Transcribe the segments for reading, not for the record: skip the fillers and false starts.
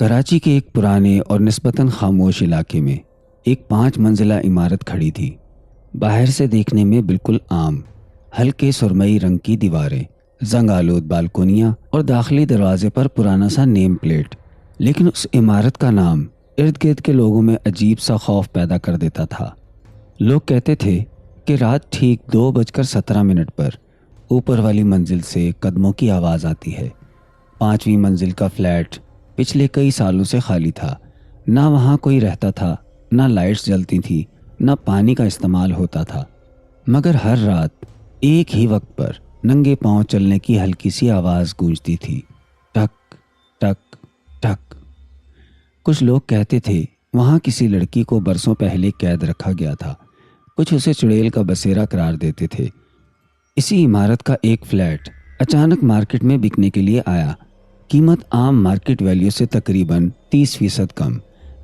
کراچی کے ایک پرانے اور نسبتاً خاموش علاقے میں ایک 5 منزلہ عمارت کھڑی تھی۔ باہر سے دیکھنے میں بالکل عام، ہلکے سرمئی رنگ کی دیواریں، زنگ آلود بالکونیاں اور داخلی دروازے پر پرانا سا نیم پلیٹ، لیکن اس عمارت کا نام ارد گرد کے لوگوں میں عجیب سا خوف پیدا کر دیتا تھا۔ لوگ کہتے تھے کہ رات ٹھیک 2:17 پر اوپر والی منزل سے قدموں کی آواز آتی ہے۔ 5ویں منزل کا فلیٹ پچھلے کئی سالوں سے خالی تھا، نہ وہاں کوئی رہتا تھا، نہ لائٹس جلتی تھی، نہ پانی کا استعمال ہوتا تھا، مگر ہر رات ایک ہی وقت پر ننگے پاؤں چلنے کی ہلکی سی آواز گونجتی تھی، ٹک ٹک ٹک۔ کچھ لوگ کہتے تھے وہاں کسی لڑکی کو برسوں پہلے قید رکھا گیا تھا، کچھ اسے چڑیل کا بسیرا قرار دیتے تھے۔ اسی عمارت کا ایک فلیٹ اچانک مارکیٹ میں بکنے کے لیے آیا۔ قیمت عام مارکیٹ ویلیو سے تقریباً 30% کم۔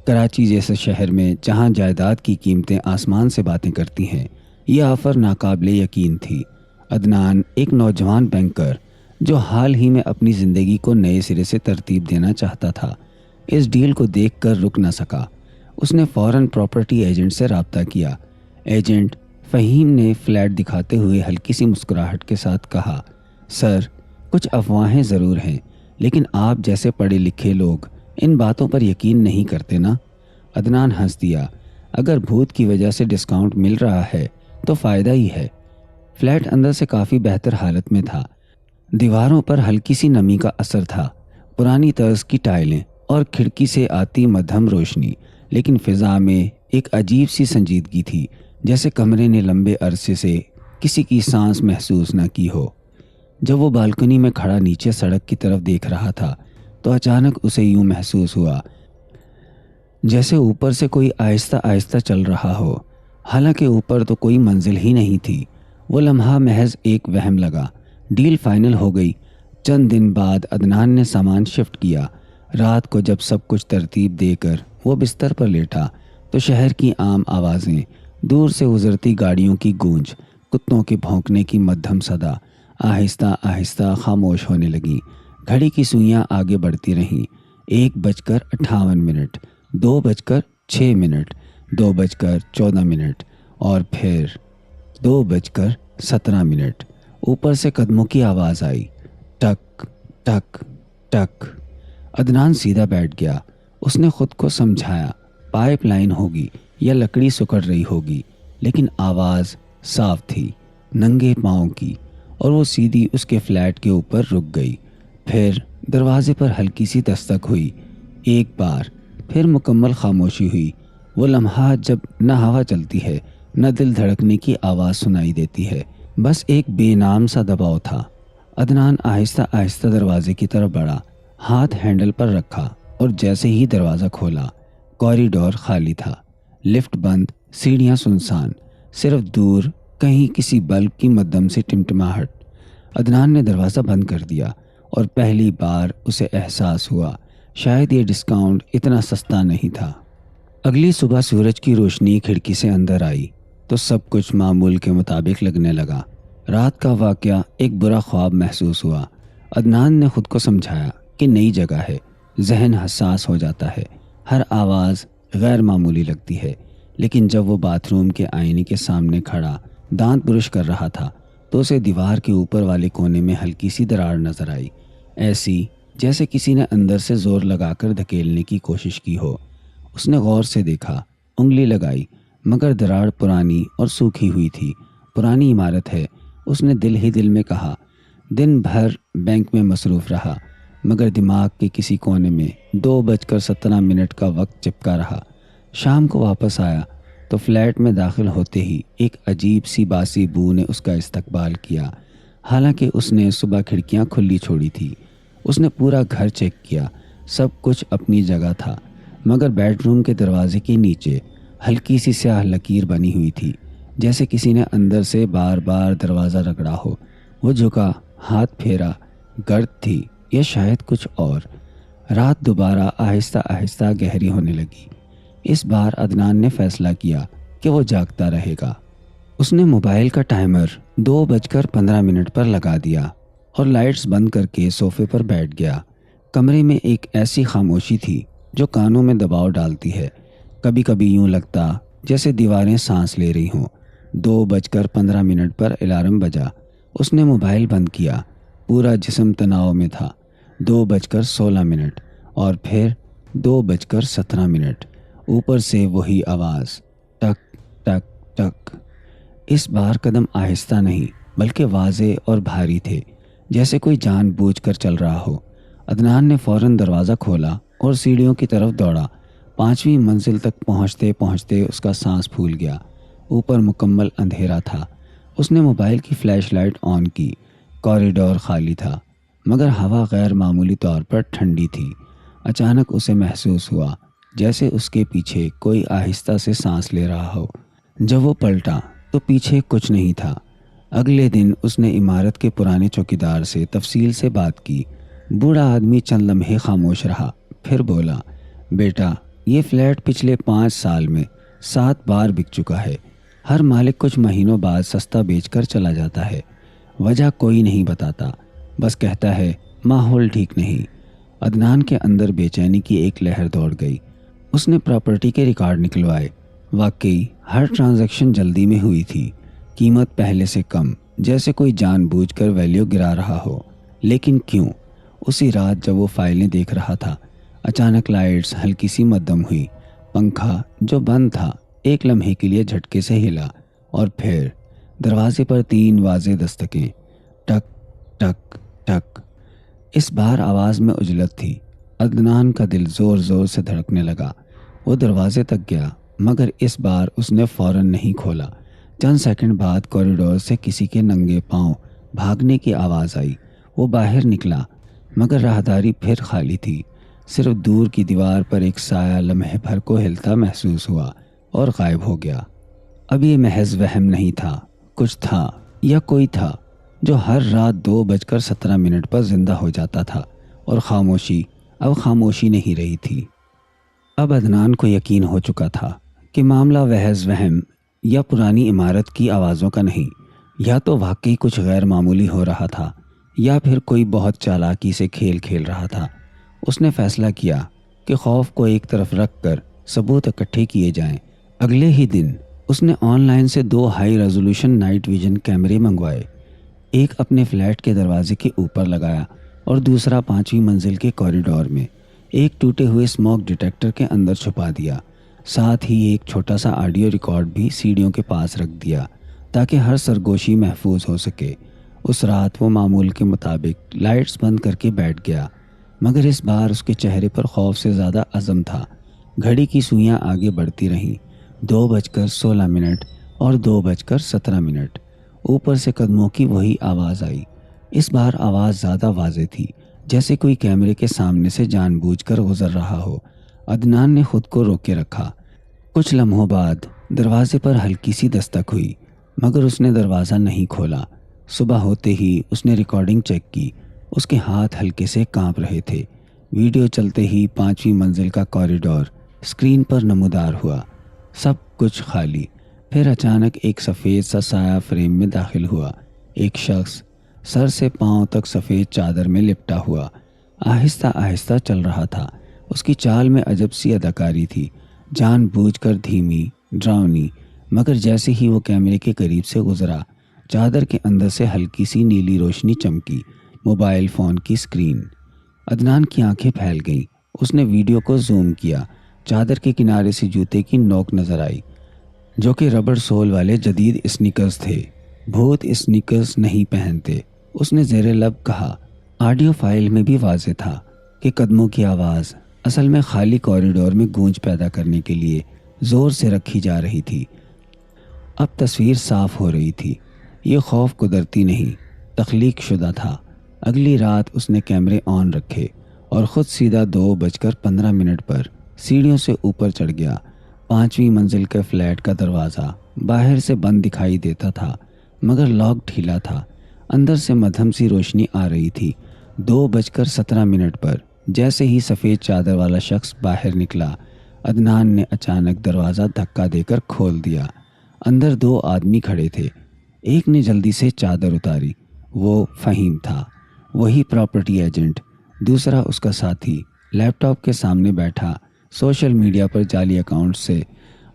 کراچی جیسے شہر میں جہاں جائیداد کی قیمتیں آسمان سے باتیں کرتی ہیں، یہ آفر ناقابل یقین تھی۔ عدنان ایک نوجوان بینکر جو حال ہی میں اپنی زندگی کو نئے سرے سے ترتیب دینا چاہتا تھا، اس ڈیل کو دیکھ کر رک نہ سکا۔ اس نے فوراً پراپرٹی ایجنٹ سے رابطہ کیا۔ ایجنٹ فہیم نے فلیٹ دکھاتے ہوئے ہلکی سی مسکراہٹ کے ساتھ کہا، سر، کچھ افواہیں ضرور ہیں، لیکن آپ جیسے پڑھے لکھے لوگ ان باتوں پر یقین نہیں کرتے نا؟ عدنان ہنس دیا، اگر بھوت کی وجہ سے ڈسکاؤنٹ مل رہا ہے تو فائدہ ہی ہے۔ فلیٹ اندر سے کافی بہتر حالت میں تھا۔ دیواروں پر ہلکی سی نمی کا اثر تھا، پرانی طرز کی ٹائلیں اور کھڑکی سے آتی مدھم روشنی، لیکن فضا میں ایک عجیب سی سنجیدگی تھی، جیسے کمرے نے لمبے عرصے سے کسی کی سانس محسوس نہ کی ہو۔ جب وہ بالکنی میں کھڑا نیچے سڑک کی طرف دیکھ رہا تھا تو اچانک اسے یوں محسوس ہوا جیسے اوپر سے کوئی آہستہ آہستہ چل رہا ہو، حالانکہ اوپر تو کوئی منزل ہی نہیں تھی۔ وہ لمحہ محض ایک وہم لگا۔ ڈیل فائنل ہو گئی۔ چند دن بعد عدنان نے سامان شفٹ کیا۔ رات کو جب سب کچھ ترتیب دے کر وہ بستر پر لیٹا تو شہر کی عام آوازیں، دور سے گزرتی گاڑیوں کی گونج، کتوں کے بھونکنے کی مدھم صدا آہستہ آہستہ خاموش ہونے لگیں۔ گھڑی کی سوئیاں آگے بڑھتی رہیں۔ 1:58، 2:06، 2:14 اور پھر 2:17۔ اوپر سے قدموں کی آواز آئی، ٹک ٹک ٹک۔ عدنان سیدھا بیٹھ گیا۔ اس نے خود کو سمجھایا پائپ لائن ہوگی یا لکڑی سکڑ رہی ہوگی، لیکن آواز صاف تھی، ننگے پاؤں کی، اور وہ سیدھی اس کے فلیٹ کے اوپر رک گئی۔ پھر دروازے پر ہلکی سی دستک ہوئی۔ ایک بار پھر مکمل خاموشی ہوئی۔ وہ لمحہ جب نہ ہوا چلتی ہے نہ دل دھڑکنے کی آواز سنائی دیتی ہے، بس ایک بے نام سا دباؤ تھا۔ عدنان آہستہ آہستہ دروازے کی طرف بڑھا، ہاتھ ہینڈل پر رکھا، اور جیسے ہی دروازہ کھولا، کوریڈور خالی تھا، لفٹ بند، سیڑھیاں سنسان، صرف دور کہیں کسی بلب کی مدھم سی ٹمٹماہٹ۔ عدنان نے دروازہ بند کر دیا، اور پہلی بار اسے احساس ہوا شاید یہ ڈسکاؤنٹ اتنا سستا نہیں تھا۔ اگلی صبح سورج کی روشنی کھڑکی سے اندر آئی تو سب کچھ معمول کے مطابق لگنے لگا۔ رات کا واقعہ ایک برا خواب محسوس ہوا۔ عدنان نے خود کو سمجھایا کہ نئی جگہ ہے، ذہن حساس ہو جاتا ہے، ہر آواز غیر معمولی لگتی ہے، لیکن جب وہ باتھ روم کے آئینے کے سامنے کھڑا دانت برش کر رہا تھا تو اسے دیوار کے اوپر والے کونے میں ہلکی سی دراڑ نظر آئی، ایسی جیسے کسی نے اندر سے زور لگا کر دھکیلنے کی کوشش کی ہو۔ اس نے غور سے دیکھا، انگلی لگائی، مگر دراڑ پرانی اور سوکھی ہوئی تھی۔ پرانی عمارت ہے، اس نے دل ہی دل میں کہا۔ دن بھر بینک میں مصروف رہا، مگر دماغ کے کسی کونے میں 2:17 کا وقت چپکا رہا۔ شام کو واپس آیا تو فلیٹ میں داخل ہوتے ہی ایک عجیب سی باسی بو نے اس کا استقبال کیا۔ حالانکہ اس نے صبح کھڑکیاں کھلی چھوڑی تھی۔ اس نے پورا گھر چیک کیا، سب کچھ اپنی جگہ تھا، مگر بیڈ روم کے دروازے کے نیچے ہلکی سی سیاہ لکیر بنی ہوئی تھی، جیسے کسی نے اندر سے بار بار دروازہ رگڑا ہو۔ وہ جھکا، ہاتھ پھیرا، گرد تھی یا شاید کچھ اور۔ رات دوبارہ آہستہ آہستہ گہری ہونے لگی۔ اس بار عدنان نے فیصلہ کیا کہ وہ جاگتا رہے گا۔ اس نے موبائل کا ٹائمر 2:15 پر لگا دیا اور لائٹس بند کر کے صوفے پر بیٹھ گیا۔ کمرے میں ایک ایسی خاموشی تھی جو کانوں میں دباؤ ڈالتی ہے۔ کبھی کبھی یوں لگتا جیسے دیواریں سانس لے رہی ہوں۔ 2:15 پر الارم بجا۔ اس نے موبائل بند کیا۔ پورا جسم تناؤ میں تھا۔ 2:16 اور پھر 2:17۔ اوپر سے وہی آواز، ٹک ٹک ٹک۔ اس بار قدم آہستہ نہیں بلکہ واضح اور بھاری تھے، جیسے کوئی جان بوجھ کر چل رہا ہو۔ عدنان نے فوراً دروازہ کھولا اور سیڑھیوں کی طرف دوڑا۔ 5ویں منزل تک پہنچتے پہنچتے اس کا سانس پھول گیا۔ اوپر مکمل اندھیرا تھا۔ اس نے موبائل کی فلیش لائٹ آن کی۔ کوریڈور خالی تھا، مگر ہوا غیر معمولی طور پر ٹھنڈی تھی۔ اچانک اسے محسوس ہوا جیسے اس کے پیچھے کوئی آہستہ سے سانس لے رہا ہو۔ جب وہ پلٹا تو پیچھے کچھ نہیں تھا۔ اگلے دن اس نے عمارت کے پرانے چوکیدار سے تفصیل سے بات کی۔ بوڑھا آدمی چند لمحے خاموش رہا، پھر بولا، بیٹا، یہ فلیٹ پچھلے 5 سال میں 7 بار بک چکا ہے۔ ہر مالک کچھ مہینوں بعد سستا بیچ کر چلا جاتا ہے۔ وجہ کوئی نہیں بتاتا، بس کہتا ہے ماحول ٹھیک نہیں۔ عدنان کے اندر بے چینی کی ایک لہر دوڑ گئی۔ اس نے پراپرٹی کے ریکارڈ نکلوائے۔ واقعی ہر ٹرانزیکشن جلدی میں ہوئی تھی، قیمت پہلے سے کم، جیسے کوئی جان بوجھ کر ویلیو گرا رہا ہو۔ لیکن کیوں؟ اسی رات جب وہ فائلیں دیکھ رہا تھا، اچانک لائٹس ہلکی سی مدھم ہوئی۔ پنکھا جو بند تھا ایک لمحے کے لیے جھٹکے سے ہلا، اور پھر دروازے پر 3 واضح دستکیں، ٹک ٹک ٹک۔ اس بار آواز میں عجلت تھی۔ عدنان کا دل زور زور سے دھڑکنے لگا۔ وہ دروازے تک گیا، مگر اس بار اس نے فوراً نہیں کھولا۔ چند سیکنڈ بعد کوریڈور سے کسی کے ننگے پاؤں بھاگنے کی آواز آئی۔ وہ باہر نکلا، مگر راہداری پھر خالی تھی۔ صرف دور کی دیوار پر ایک سایہ لمحے بھر کو ہلتا محسوس ہوا اور غائب ہو گیا۔ اب یہ محض وہم نہیں تھا، کچھ تھا یا کوئی تھا جو ہر رات 2:17 پر زندہ ہو جاتا تھا، اور خاموشی اب خاموشی نہیں رہی تھی۔ اب عدنان کو یقین ہو چکا تھا کہ معاملہ محض وہم یا پرانی عمارت کی آوازوں کا نہیں، یا تو واقعی کچھ غیر معمولی ہو رہا تھا، یا پھر کوئی بہت چالاکی سے کھیل کھیل رہا تھا۔ اس نے فیصلہ کیا کہ خوف کو ایک طرف رکھ کر ثبوت اکٹھے کیے جائیں۔ اگلے ہی دن اس نے آن لائن سے 2 ہائی ریزولوشن نائٹ ویژن کیمرے منگوائے۔ ایک اپنے فلیٹ کے دروازے کے اوپر لگایا اور دوسرا 5ویں منزل کے کوریڈور میں۔ ایک ٹوٹے ہوئے اسموک ڈیٹیکٹر کے اندر چھپا دیا۔ ساتھ ہی ایک چھوٹا سا آڈیو ریکارڈ بھی سیڑھیوں کے پاس رکھ دیا تاکہ ہر سرگوشی محفوظ ہو سکے۔ اس رات وہ معمول کے مطابق لائٹس بند کر کے بیٹھ گیا، مگر اس بار اس کے چہرے پر خوف سے زیادہ عزم تھا۔ گھڑی کی سوئیاں آگے بڑھتی رہیں، 2:16 اور 2:17۔ اوپر سے قدموں کی وہی آواز آئی۔ اس بار آواز زیادہ واضح تھی، جیسے کوئی کیمرے کے سامنے سے جان بوجھ کر گزر رہا ہو۔ عدنان نے خود کو روکے رکھا۔ کچھ لمحوں بعد دروازے پر ہلکی سی دستک ہوئی، مگر اس نے دروازہ نہیں کھولا۔ صبح ہوتے ہی اس نے ریکارڈنگ چیک کی۔ اس کے ہاتھ ہلکے سے کانپ رہے تھے۔ ویڈیو چلتے ہی 5ویں منزل کا کوریڈور اسکرین پر نمودار ہوا، سب کچھ خالی۔ پھر اچانک ایک سفید سا سایہ فریم میں داخل ہوا۔ ایک شخص سر سے پاؤں تک سفید چادر میں لپٹا ہوا آہستہ آہستہ چل رہا تھا۔ اس کی چال میں عجب سی اداکاری تھی، جان بوجھ کر دھیمی، ڈراؤنی، مگر جیسے ہی وہ کیمرے کے قریب سے گزرا، چادر کے اندر سے ہلکی سی نیلی روشنی چمکی۔ موبائل فون کی اسکرین۔ عدنان کی آنکھیں پھیل گئیں۔ اس نے ویڈیو کو زوم کیا۔ چادر کے کنارے سے جوتے کی نوک نظر آئی، جو کہ ربڑ سول والے جدید اسنیکرز تھے۔ بھوت اسنیکرز نہیں پہنتے، اس نے زیر لب کہا۔ آڈیو فائل میں بھی واضح تھا کہ قدموں کی آواز اصل میں خالی کوریڈور میں گونج پیدا کرنے کے لیے زور سے رکھی جا رہی تھی۔ اب تصویر صاف ہو رہی تھی۔ یہ خوف قدرتی نہیں، تخلیق شدہ تھا۔ اگلی رات اس نے کیمرے آن رکھے اور خود سیدھا 2:15 پر سیڑھیوں سے اوپر چڑھ گیا۔ 5ویں منزل کے فلیٹ کا دروازہ باہر سے بند دکھائی دیتا تھا، مگر لاک ڈھیلا تھا۔ اندر سے مدھم سی روشنی آ رہی تھی۔ 2:17 پر جیسے ہی سفید چادر والا شخص باہر نکلا، عدنان نے اچانک دروازہ دھکا دے کر کھول دیا۔ اندر 2 آدمی کھڑے تھے۔ ایک نے جلدی سے چادر اتاری۔ وہ فہیم تھا، وہی پراپرٹی ایجنٹ دوسرا اس کا ساتھی لیپ ٹاپ کے سامنے بیٹھا سوشل میڈیا پر جعلی اکاؤنٹ سے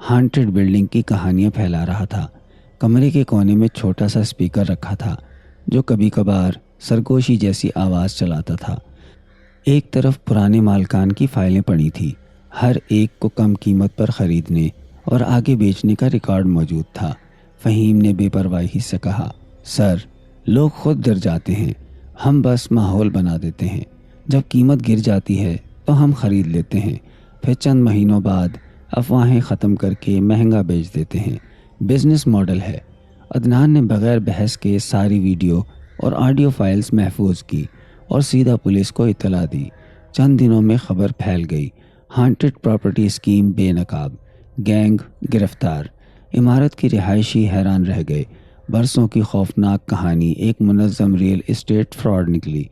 ہانٹڈ بلڈنگ کی کہانیاں پھیلا رہا تھا۔ کمرے کے کونے میں چھوٹا سا اسپیکر رکھا تھا جو کبھی کبھار سرگوشی جیسی آواز چلاتا تھا۔ ایک طرف پرانے مالکان کی فائلیں پڑی تھی، ہر ایک کو کم قیمت پر خریدنے اور آگے بیچنے کا ریکارڈ موجود تھا۔ فہیم نے بے پرواہی سے کہا، سر، لوگ خود ڈر جاتے ہیں، ہم بس ماحول بنا دیتے ہیں۔ جب قیمت گر جاتی ہے تو ہم خرید لیتے ہیں، پھر چند مہینوں بعد افواہیں ختم کر کے مہنگا بیچ دیتے ہیں۔ بزنس ماڈل ہے۔ عدنان نے بغیر بحث کے ساری ویڈیو اور آڈیو فائلز محفوظ کی اور سیدھا پولیس کو اطلاع دی۔ چند دنوں میں خبر پھیل گئی، ہانٹڈ پراپرٹی اسکیم بے نقاب، گینگ گرفتار۔ عمارت کی رہائشی حیران رہ گئے۔ برسوں کی خوفناک کہانی ایک منظم ریئل اسٹیٹ فراڈ نکلی۔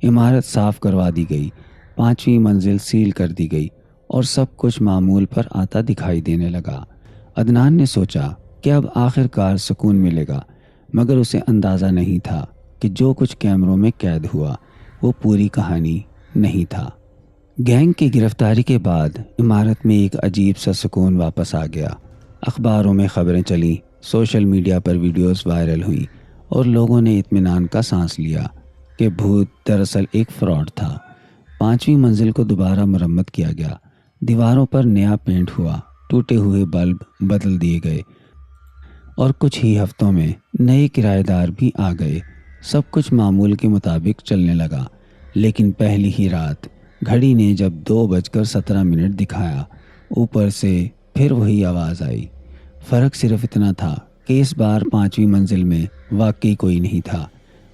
عمارت صاف کروا دی گئی، 5ویں منزل سیل کر دی گئی اور سب کچھ معمول پر آتا دکھائی دینے لگا۔ عدنان نے سوچا کہ اب آخر کار سکون ملے گا، مگر اسے اندازہ نہیں تھا کہ جو کچھ کیمروں میں قید ہوا وہ پوری کہانی نہیں تھا۔ گینگ کی گرفتاری کے بعد عمارت میں ایک عجیب سا سکون واپس آ گیا۔ اخباروں میں خبریں چلیں، سوشل میڈیا پر ویڈیوز وائرل ہوئیں اور لوگوں نے اطمینان کا سانس لیا کہ بھوت دراصل ایک فراڈ تھا۔ 5ویں منزل کو دوبارہ مرمت کیا گیا، دیواروں پر نیا پینٹ ہوا، ٹوٹے ہوئے بلب بدل دیے گئے اور کچھ ہی ہفتوں میں نئے کرایہ دار بھی آ گئے۔ سب کچھ معمول کے مطابق چلنے لگا، لیکن پہلی ہی رات گھڑی نے جب 2:17 دکھایا، اوپر سے پھر وہی آواز آئی۔ فرق صرف اتنا تھا کہ اس بار 5ویں منزل میں واقعی کوئی نہیں تھا۔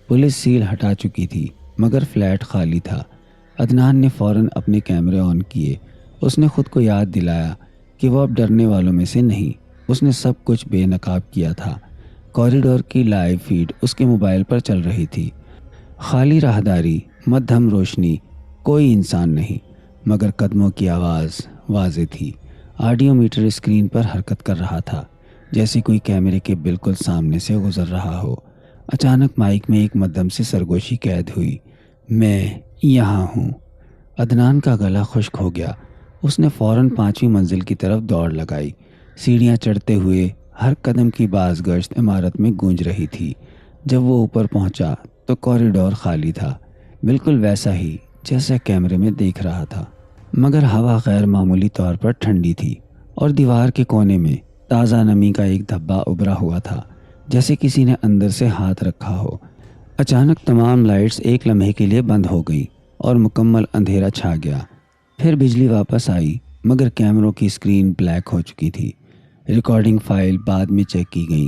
پولیس سیل ہٹا چکی تھی مگر فلیٹ خالی تھا۔ عدنان نے فوراً اپنے کیمرے آن کیے۔ اس نے خود کو یاد دلایا کہ وہ اب ڈرنے والوں میں سے نہیں۔ اس نے سب کچھ بے نقاب کیا تھا۔ کوریڈور کی لائیو فیڈ اس کے موبائل پر چل رہی تھی۔ خالی راہداری، مدھم روشنی، کوئی انسان نہیں، مگر قدموں کی آواز واضح تھی۔ آڈیو میٹر اسکرین پر حرکت کر رہا تھا، جیسے کوئی کیمرے کے بالکل سامنے سے گزر رہا ہو۔ اچانک مائک میں ایک مدھم سی سرگوشی قید ہوئی، میں یہاں ہوں۔ عدنان کا گلا خشک ہو گیا۔ اس نے فوراً 5ویں منزل کی طرف دوڑ لگائی۔ سیڑھیاں چڑھتے ہوئے ہر قدم کی باز گشت عمارت میں گونج رہی تھی۔ جب وہ اوپر پہنچا تو کوریڈور خالی تھا، بالکل ویسا ہی جیسا کیمرے میں دیکھ رہا تھا، مگر ہوا غیر معمولی طور پر ٹھنڈی تھی اور دیوار کے کونے میں تازہ نمی کا ایک دھبا ابھرا ہوا تھا، جیسے کسی نے اندر سے ہاتھ رکھا ہو۔ اچانک تمام لائٹس ایک لمحے کے لیے بند ہو گئیں اور مکمل اندھیرا چھا گیا۔ پھر بجلی واپس آئی، مگر کیمروں کی اسکرین بلیک ہو چکی تھی۔ ریکارڈنگ فائل بعد میں چیک کی گئی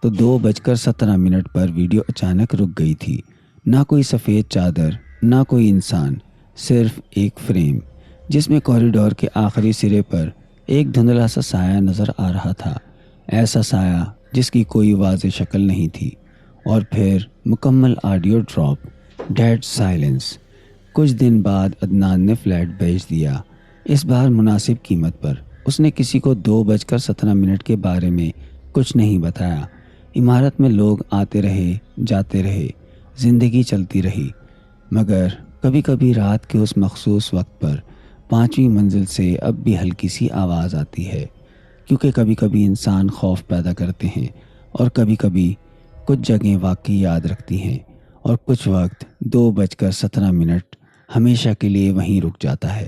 تو 2:17 پر ویڈیو اچانک رک گئی تھی۔ نہ کوئی سفید چادر، نہ کوئی انسان، صرف ایک فریم جس میں کوریڈور کے آخری سرے پر ایک دھندلا سا سایہ نظر آ رہا تھا، ایسا سایہ جس کی کوئی واضح شکل نہیں تھی۔ اور پھر مکمل آڈیو ڈراپ، ڈیڈ سائلنس۔ کچھ دن بعد عدنان نے فلیٹ بیچ دیا، اس بار مناسب قیمت پر۔ اس نے کسی کو 2:17 کے بارے میں کچھ نہیں بتایا۔ عمارت میں لوگ آتے رہے، جاتے رہے، زندگی چلتی رہی، مگر کبھی کبھی رات کے اس مخصوص وقت پر 5ویں منزل سے اب بھی ہلکی سی آواز آتی ہے، کیونکہ کبھی کبھی انسان خوف پیدا کرتے ہیں اور کبھی کبھی کچھ جگہیں واقعی یاد رکھتی ہیں، اور کچھ وقت 2:17 ہمیشہ کے لیے وہیں رک جاتا ہے۔